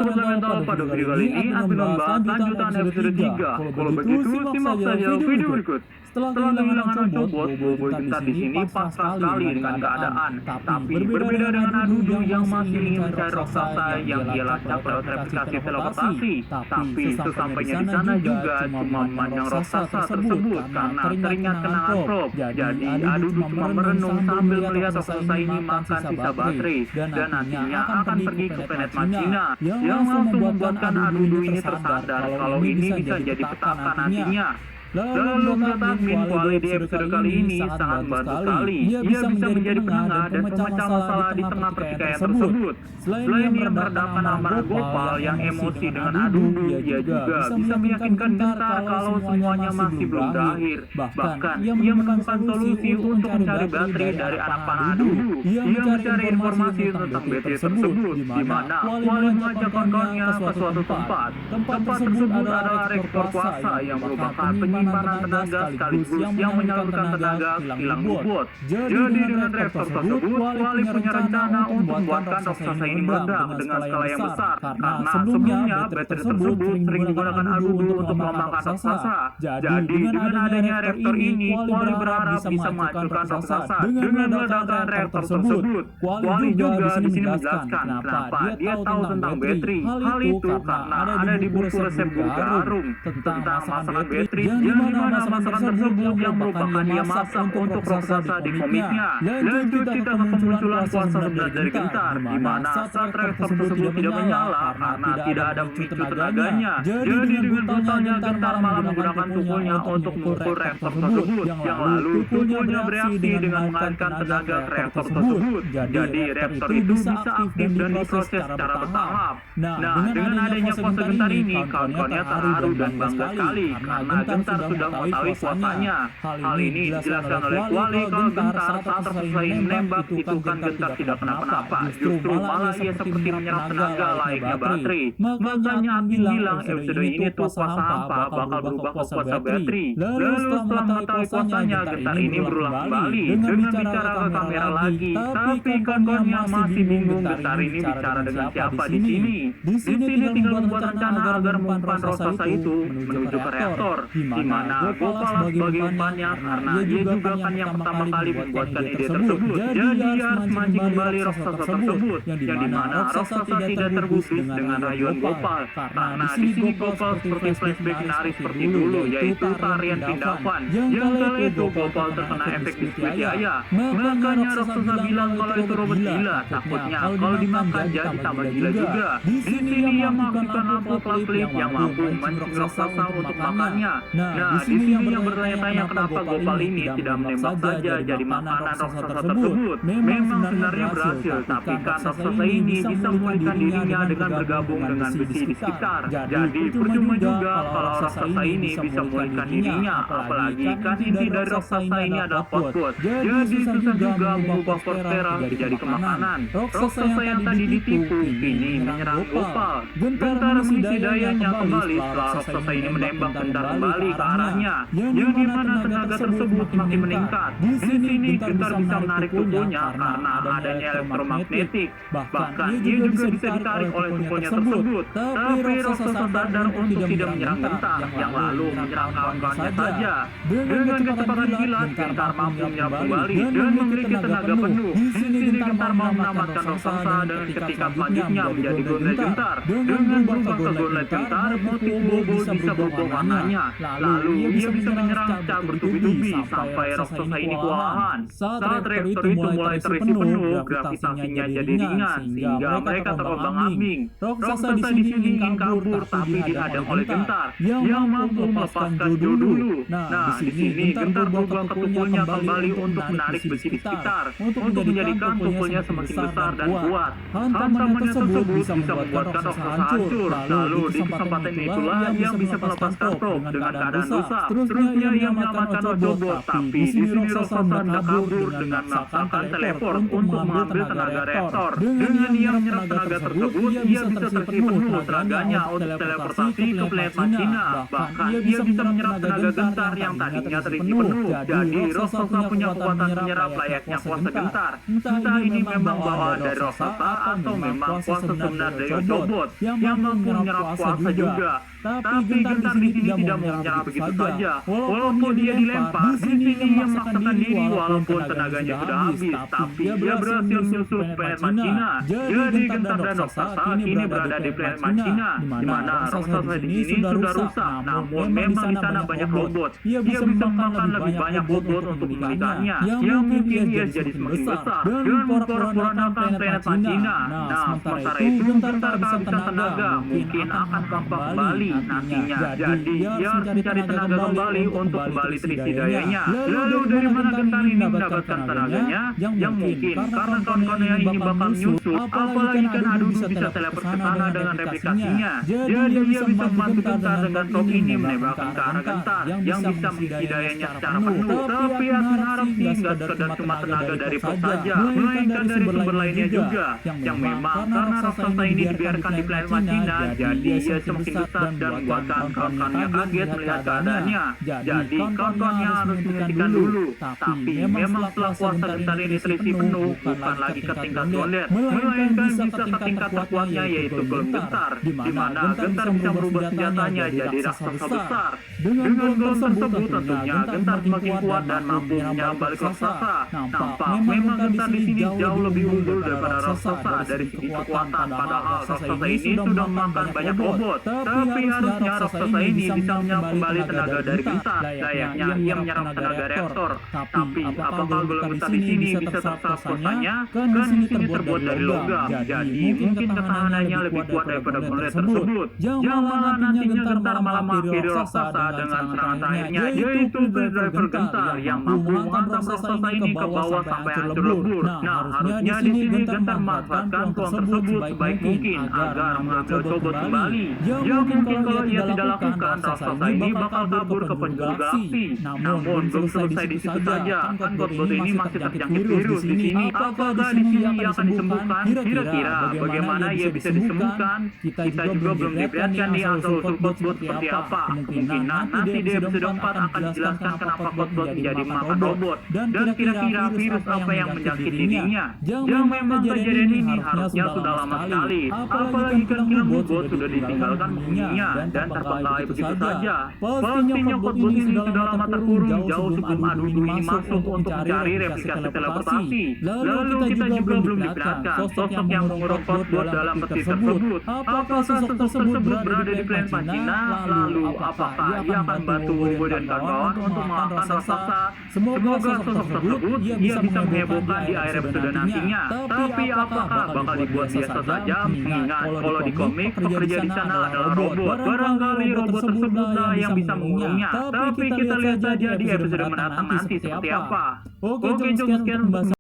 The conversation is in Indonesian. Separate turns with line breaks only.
kalian tahu pada video kali ini akan membahas lanjutan episode 3. Kalau begitu, simak saja video berikut. Setelah kehilangan Cobot, Bobo Pintar di sini pasrah sekali dengan keadaan. Tapi berbeda dengan Adudu yang masih ingin mencari raksasa yang dia lacak lewat replikasi teleportasi. Tapi sesampainya di sana juga cuma memandang raksasa tersebut karena teringat kenangan Prof. Jadi Adudu cuma merenung sambil melihat raksasa ini makan sisa baterai dan nantinya akan pergi ke planet Machina yang langsung membuatkan Adudu ini tersadar kalau ini bisa jadi petaka nantinya. Lalu menurut admin Kuali di episode kali ini sangat membantu sekali. Ia bisa menjadi penengah dan pemecah masalah di tengah pertikaian tersebut. Selain ia meredakan amarah Gopal yang emosi dengan Adudu, ia juga bisa meyakinkan Gentar kalau semuanya masih belum berakhir. Bahkan ia menemukan solusi untuk mencari baterai dari anak panah Adudu. Ia mencari informasi tentang baterai tersebut, di mana Kuali mengajak kawan-kawannya ke suatu tempat. Tempat tersebut adalah reaktor kuasa yang merupakan penyimpanan tenaga sekaligus yang menyalurkan tenaga kilang bobot. Jadi dengan reaktor tersebut, Kuali punya rencana untuk membuatkan raksasa ini meledak dengan skala yang besar. Karena sebelumnya baterai tersebut sering digunakan Adudu untuk melemahkan raksasa. Jadi dengan adanya reaktor ini, Kuali berharap bisa menghancurkan raksasa dengan meledakkan reaktor tersebut. Kuali juga di sini menjelaskan kenapa dia tahu tentang baterai. Hal itu karena ada di buku resep guru Garum tentang masakan baterai yang mana masakan tersebut yang merupakan dia masak untuk raksasa di komiknya. Lanjut kita ke kemunculan kuasa sebenarnya dari Gentar, di mana saat reaktor tersebut tidak menyala karena tidak ada pemicu tenaganya. Jadi dengan brutalnya Gentar malah menggunakan tukulnya untuk memukul reaktor tersebut, yang lalu tukulnya bereaksi dengan mengalihkan tenaga ke reaktor tersebut. Jadi reaktor itu bisa aktif dan diproses secara bertahap. Nah, dengan adanya kuasa Gentar ini, kawan-kawannya terharu dan bangga sekali karena Gentar sudah mengetahui kuasanya. Hal ini dijelaskan oleh Kuali kalau Gentar saat selesai menembak itu kan Gentar tidak kenapa-napa. Justru malah ia seperti menyerap tenaga layaknya baterai. Makanya admin bilang episode ini tuh kuasa hampa bakal berubah ke kuasa baterai. Lalu setelah mengetahui kuasanya, Gentar ini berulang kembali dengan bicara ke kamera lagi. Tapi kawan-kawannya masih bingung Gentar ini bicara dengan siapa di sini. Di sini tinggal membuat rencana agar membuat raksasa itu menuju ke reaktor, di mana Gopal sebagai umpannya karena ia juga kan yang pertama kali membuatkan ide tersebut. Jadi ia harus mancing kembali raksasa tersebut, yang dimana raksasa tidak tergusur dengan rayuan Gopal. Karena di sini Gopal seperti flashback nari seperti dulu, yaitu tarian pindapan. Yang kala itu Gopal terkena efek diskretiaya. Makanya raksasa bilang kalau itu robot gila. Takutnya kalau dimakan jadi tambah gila juga. Di sini yang melakukan lampu klip yang mampu memancing raksasa untuk makannya. Nah, di sini yang bertanya-tanya kenapa Gopal ini tidak menembak saja jadi makanan raksasa tersebut. Memang sebenarnya berhasil, tapi kan raksasa ini bisa memulihkan dirinya dengan bergabung dengan besi di sekitar. Jadi percuma juga kalau raksasa ini bisa memulihkan dirinya, apalagi kan inti dari raksasa ini adalah fosfor. Jadi susah juga mengubah fosfera jadi kemakanan. Raksasa yang tadi ditipu kini menyerang Gopal. Gentar mengisi dayanya kembali setelah raksasa ini menembak Gentar kembali ke arahnya, yang dimana tenaga tersebut makin meningkat. Di sini Gentar bisa menarik tukulnya karena adanya elektromagnetik. Bahkan ia juga bisa ditarik oleh tukulnya tersebut. Tapi raksasa sadar untuk tidak menyerang Gentar, yang lalu menyerang kawan-kawannya saja. Dengan kecepatan kilat, Gentar mampu menyerang kembali dan memiliki tenaga penuh. Di sini Gentar mau menamatkan raksasa dan ketika selanjutnya menjadi Gauntlet Gentar. Dengan berubah ke Gauntlet Gentar, motif Bobo bisa berubah warnanya. Lalu ia bisa menyerang secara bertubi-tubi sampai raksasa ini kewalahan. Saat reaktor itu mulai terisi penuh, gravitasinya jadi ringan sehingga mereka terombang-ambing. Raksasa di sini ingin kabur tapi dihadang oleh Gentar yang mampu melepaskan Jo dulu. Nah, di sini Gentar berubah ke tukulnya kembali untuk menarik besi di sekitar untuk menjadikan tukulnya semakin besar dan kuat. Hantamannya tersebut bisa membuatkan raksasa hancur. Lalu di kesempatan itulah yang bisa melepaskan Prof dengan keadaan dosa. Seterusnya ia menyelamatkan Octobot, tapi di sini raksasa hendak kabur dengan memaksakan teleport untuk mengambil tenaga reaktor. Dengan ia menyerap tenaga tersebut, ia bisa terisi penuh tenaganya untuk teleportasi ke planet Machina. Bahkan ia bisa menyerap tenaga gentar yang tadinya terisi penuh. Jadi raksasa punya kekuatan menyerap layaknya kuasa gentar. Entah ini memang bawaan dari raksasa atau memang kuasa sebenar dari Octobot yang mampu menyerap kuasa juga. Tapi gentar di sini tidak mau menyerap begitu saja. Walaupun dia dilempar, di sini ia memaksakan diri walaupun tenaganya sudah habis. Tapi dia berhasil menyusul planet Machina. Jadi gentar dan raksasa kini berada di planet Machina, di mana raksasa di sini sudah rusak. Namun memang di sana banyak robot. Ia bisa mengembangkan lebih banyak robot untuk memilikannya, yang mungkin ia jadi semakin besar dan memporak-porandakan planet Machina. Nah, sementara itu gentar tak bisa tenaga, mungkin akan kembali nantinya. Jadi ia harus mencari tenaga kembali untuk kembali terisi dayanya. Lalu dari mana gentar ini mendapatkan tenaganya? Yang mungkin karena kawan-kawannya ini bakal menyusul. Apalagi kan Adudu bisa teleport ke sana dengan replikasinya. Jadi ia bisa membantu gentar dengan top ini menembakkan ke arah gentar yang bisa mengisi dayanya secara penuh. Tapi Asin harap sih nggak sekedar cuma tenaga dari pos saja, melainkan dari sumber lainnya juga. Yang memang karena raksasa ini dibiarkan di planet Machina, jadi ia semakin besar dan membuatkan kawan-kawannya kaget melihat keadaannya. Jadi kawan-kawannya harus menghentikan dulu. Tapi memang setelah kuasa gentar ini terisi penuh, bukan lagi ke tingkat doler, melainkan bisa ke tingkat terkuatnya yaitu golem gentar, di mana gentar bisa merubah senjatanya jadi raksasa besar. Dengan golem tersebut tentunya gentar semakin kuat dan mampu menyerang balik raksasa. Nampak memang gentar di sini jauh lebih unggul daripada raksasa dari segi kekuatan. Padahal raksasa ini sudah memakan banyak robot. Tapi harusnya raksasa ini bisa menyerap kembali tenaga dari gentar, layaknya ia menyerap tenaga reaktor. Tapi apakah golem gentar di sini bisa terserap kuasanya? Kan di sini terbuat dari logam. Jadi mungkin ketahanannya lebih kuat daripada golem tersebut. Yang malah nantinya gentar malah mengakhiri raksasa dengan serangan terakhirnya, yaitu driver gentar yang mampu menghantam raksasa ini ke bawah sampai hancur lebur. Nah, harusnya di sini gentar memanfaatkan peluang tersebut sebaik mungkin agar mengambil Octobot kembali. Ya mungkin kalau ia tidak lakukan, raksasa ini bakal kabur ke penjuru galaksi. Namun belum selesai di situ saja, kan Godbot ini masih terjangkit virus di sini. Apakah di sini ia akan disembuhkan? Kira-kira bagaimana ia bisa disembuhkan? Kita juga belum diperlihatkan nih asal-usul Godbot seperti apa. Kemungkinan nanti di episode 4 akan dijelaskan kenapa Godbot menjadi makan robot dan kira-kira virus apa yang menjangkit dirinya. Yang memang kejadian ini harusnya sudah lama sekali. Apalagi kan kilang Godbot sudah ditinggalkan penghuninya dan terbengkalai begitu saja. Pastinya Godbot ini sudah lama terkurung jauh sebelum Adudu ini masuk untuk mencari replikasi teleportasi. Lalu kita juga belum diperlihatkan sosok yang mengurung Godbot dalam peti tersebut. Apakah sosok tersebut berada di planet Machina? Lalu apakah ia akan bantu Bobo dan kawan-kawan untuk mengalahkan raksasa? Semoga sosok tersebut ia bisa menghebohkan di akhir episode nantinya. Tapi apakah bakal dibuat biasa saja? Mengingat kalau di komik pekerja di sana adalah robot. Barangkali robot tersebutlah yang bisa mengurungnya. Tapi kita lihat saja di episode mendatang nanti seperti apa. Oke, jom sekian pembahasan